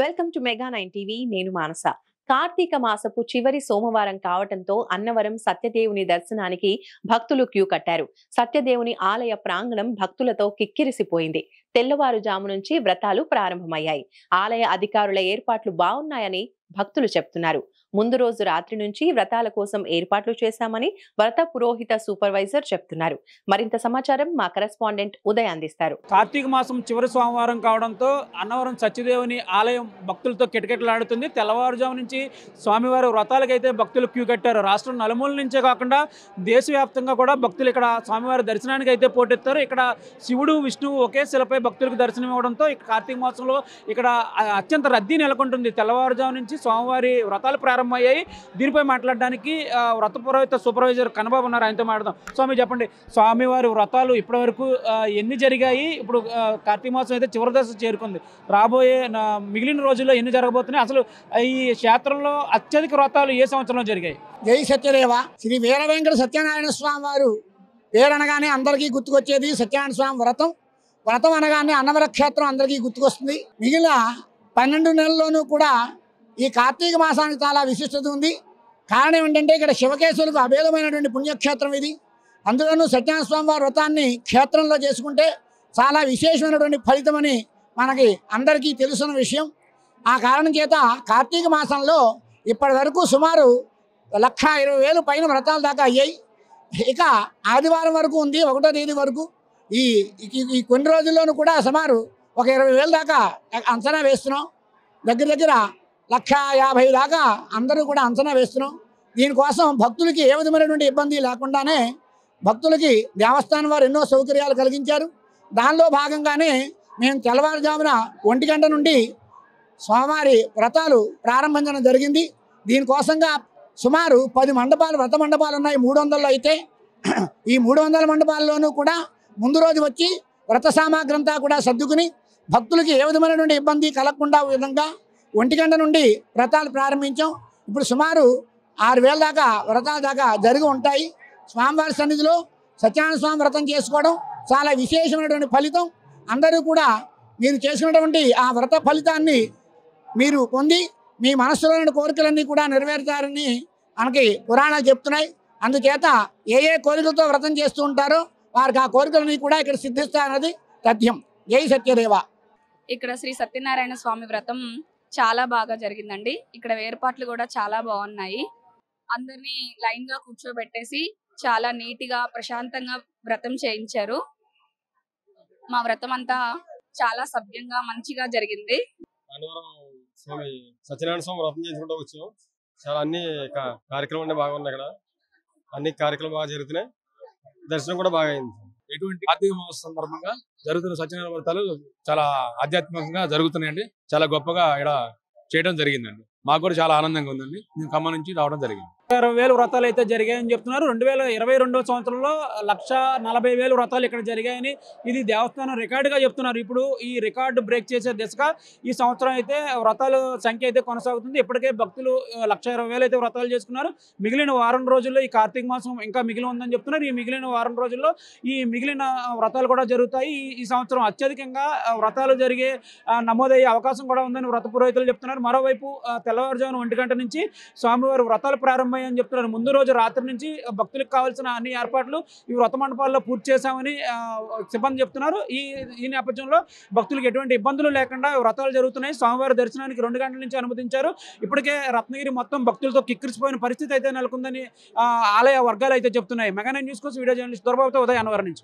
Welcome to mega 9 TV. నేను మానస. కార్తీక మాసపు చివరి సోమవారం కావటంతో అన్నవరం సత్యదేవుని దర్శనానికి భక్తులు క్యూ కట్టారు. సత్యదేవుని ఆలయ ప్రాంగణం భక్తులతో కిక్కిరిసిపోయింది. తెల్లవారుజాము నుంచి వ్రతాలు ప్రారంభమయ్యాయి. ఆలయ అధికారుల ఏర్పాట్లు బాగున్నాయని భక్తులు చెప్తున్నారు. ముందు రోజు రాత్రి నుంచి వ్రతాల కోసం ఏర్పాట్లు చేశామని వ్రత పురోహిత సూపర్వైజర్ చెప్తున్నారు. మరింత సమాచారం మా కరెస్పాండెంట్ ఉదయ్ అందిస్తారు. కార్తీక మాసం చివరి సోమవారం కావడంతో అన్నవరం సత్యదేవుని ఆలయం భక్తులతో కిటకిటలాడుతుంది. తెల్లవారుజాము నుంచి స్వామివారి వ్రతాలకైతే భక్తులు క్యూ కట్టారు. రాష్ట్రం నలుమూల నుంచే కాకుండా దేశవ్యాప్తంగా కూడా భక్తులు ఇక్కడ స్వామివారి దర్శనానికి అయితే పోటెత్తారు. ఇక్కడ శివుడు విష్ణువు ఒకే శిలపై భక్తులకు దర్శనం ఇవ్వడంతో కార్తీక మాసంలో ఇక్కడ అత్యంత రద్దీ నెలకొంటుంది. తెల్లవారుజాము నుంచి స్వామివారి వ్రతాలు ప్రారంభమయ్యాయి. దీనిపై మాట్లాడడానికి వ్రత పురోహిత సూపర్వైజర్ కన్నబాబు ఉన్నారు. ఆయనతో మాట్లాడదాం. స్వామి చెప్పండి, స్వామివారి వ్రతాలు ఇప్పటివరకు ఎన్ని జరిగాయి? ఇప్పుడు కార్తీక మాసం అయితే చివరి దశ చేరుకుంది. రాబోయే మిగిలిన రోజుల్లో ఎన్ని జరగబోతున్నాయి? అసలు ఈ క్షేత్రంలో అత్యధిక వ్రతాలు ఏ సంవత్సరంలో జరిగాయి? జై సత్యదేవ. శ్రీ వీర వెంకట సత్యనారాయణ స్వామి వారు పేరనగానే అందరికీ గుర్తుకొచ్చేది సత్యనారాయణ స్వామి వ్రతం. వ్రతం అనగానే అన్నవర క్షేత్రం అందరికీ గుర్తుకొస్తుంది. మిగిలిన 12 నెలల్లోనూ కూడా ఈ కార్తీక మాసానికి చాలా విశిష్టత ఉంది. కారణం ఏంటంటే ఇక్కడ శివకేశవులకు అభేదమైనటువంటి పుణ్యక్షేత్రం ఇది. అందులోనూ సత్యనారాయణ స్వామి వారి వ్రతాన్ని క్షేత్రంలో చేసుకుంటే చాలా విశేషమైనటువంటి ఫలితమని మనకి అందరికీ తెలుసున్న విషయం. ఆ కారణం చేత కార్తీక మాసంలో ఇప్పటి వరకు సుమారు 1,20,000 పైన వ్రతాల దాకా అయ్యాయి. ఇక ఆదివారం వరకు ఉంది, 1వ తేదీ వరకు. ఈ కొన్ని రోజుల్లోనూ కూడా సుమారు ఒక 20,000 దాకా అంచనా వేస్తున్నాం. దగ్గర 1,50,000 దాకా అందరూ కూడా అంచనా వేస్తున్నాం. దీనికోసం భక్తులకి ఏ విధమైనటువంటి ఇబ్బంది లేకుండానే భక్తులకి దేవస్థానం వారు ఎన్నో సౌకర్యాలు కలిగించారు. దానిలో భాగంగానే మేము తెల్లవారుజామున 1 గంట నుండి స్వామివారి వ్రతాలు ప్రారంభించడం జరిగింది. దీనికోసంగా సుమారు 10 మండపాలు, వ్రత మండపాలు ఉన్నాయి. 300 అయితే ఈ 300 మండపాల్లోనూ కూడా ముందు రోజు వచ్చి వ్రత సామాగ్రి అంతా కూడా సర్దుకుని భక్తులకి ఏ విధమైనటువంటి ఇబ్బంది కలగకుండా విధంగా 1 గంట నుండి వ్రతాలు ప్రారంభించాం. ఇప్పుడు సుమారు 6,000 దాకా వ్రతాల దాకా జరిగి ఉంటాయి. స్వామివారి సన్నిధిలో సత్యనారాయణ స్వామి వ్రతం చేసుకోవడం చాలా విశేషమైనటువంటి ఫలితం. అందరూ కూడా మీరు చేసుకున్నటువంటి ఆ వ్రత ఫలితాన్ని మీరు పొంది మీ మనస్సులోని కోరికలన్నీ కూడా నెరవేరుతారని మనకి పురాణాలు చెప్తున్నాయి. అందుచేత ఏ కోరికలతో వ్రతం చేస్తూ ఉంటారో వారికి ఆ కోరికలన్నీ కూడా ఇక్కడ సిద్ధిస్తారన్నది తథ్యం. జై సత్యదేవ. ఇక్కడ శ్రీ సత్యనారాయణ స్వామి వ్రతం చాలా బాగా జరిగిందండి. ఇక్కడ ఏర్పాట్లు కూడా చాలా బాగున్నాయి. అందరినీ లైన్ గా కూర్చోబెట్టేసి చాలా నీట్గా ప్రశాంతంగా వ్రతం చేయించారు. మా వ్రతం అంతా చాలా సభ్యంగా మంచిగా జరిగింది. స్వామి సత్యనారాయణ స్వామి వ్రతం చేసుకుంటూ వచ్చాం. చాలా అన్ని కార్యక్రమాలు బాగా ఉన్నాయి. ఇక్కడ అన్ని కార్యక్రమాలు బాగా జరుగుతున్నాయి. దర్శనం కూడా బాగా అయింది. ఎటువంటి కార్తీక మాస సందర్భంగా జరుగుతున్న సత్యనారాయణ వ్రతాలు చాలా ఆధ్యాత్మికంగా జరుగుతున్నాయండి. చాలా గొప్పగా ఇక్కడ చేయడం జరిగిందండి. మాకు కూడా చాలా ఆనందంగా ఉందండి. మేము ఖమ్మం నుంచి రావడం జరిగింది. 20,000 వ్రతాలు అయితే జరిగాయని చెప్తున్నారు. 2022వ సంవత్సరంలో 1,40,000 వ్రతాలు ఇక్కడ జరిగాయని ఇది దేవస్థానం రికార్డుగా చెప్తున్నారు. ఇప్పుడు ఈ రికార్డు బ్రేక్ చేసే దిశగా ఈ సంవత్సరం అయితే వ్రతాల సంఖ్య అయితే కొనసాగుతుంది. ఇప్పటికే భక్తులు 1,20,000 అయితే వ్రతాలు చేసుకున్నారు. మిగిలిన వారం రోజుల్లో ఈ కార్తీక మాసం ఇంకా మిగిలి ఉందని చెప్తున్నారు. ఈ మిగిలిన వారం రోజుల్లో ఈ మిగిలిన వ్రతాలు కూడా జరుగుతాయి. ఈ సంవత్సరం అత్యధికంగా వ్రతాలు జరిగే నమోదయ్యే అవకాశం కూడా ఉందని వ్రత పురోహితులు చెప్తున్నారు. మరోవైపు తెల్లవారుజామున 1 గంట నుంచి స్వామివారి వ్రతాలు ప్రారంభమయ్యాయని చెప్తున్నారు. ముందు రోజు రాత్రి నుంచి భక్తులకు కావాల్సిన అన్ని ఏర్పాట్లు ఈ వ్రత మండపాల్లో పూర్తి చేశామని సిబ్బంది చెప్తున్నారు. ఈ నేపథ్యంలో భక్తులకు ఎటువంటి ఇబ్బందులు లేకుండా వ్రతాలు జరుగుతున్నాయి. స్వామివారి దర్శనానికి 2 గంటల నుంచి అనుమతించారు. ఇప్పటికే రత్నగిరి మొత్తం భక్తులతో కిక్కిరిసిపోయిన పరిస్థితి అయితే నెలకొందని ఆలయ వర్గాలు అయితే చెప్తున్నాయి. మెగా 9 న్యూస్ కోసం వీడియో జర్నలిస్ట్ దొరబాబుతో ఉదయ్ అన్నవరం నుంచి.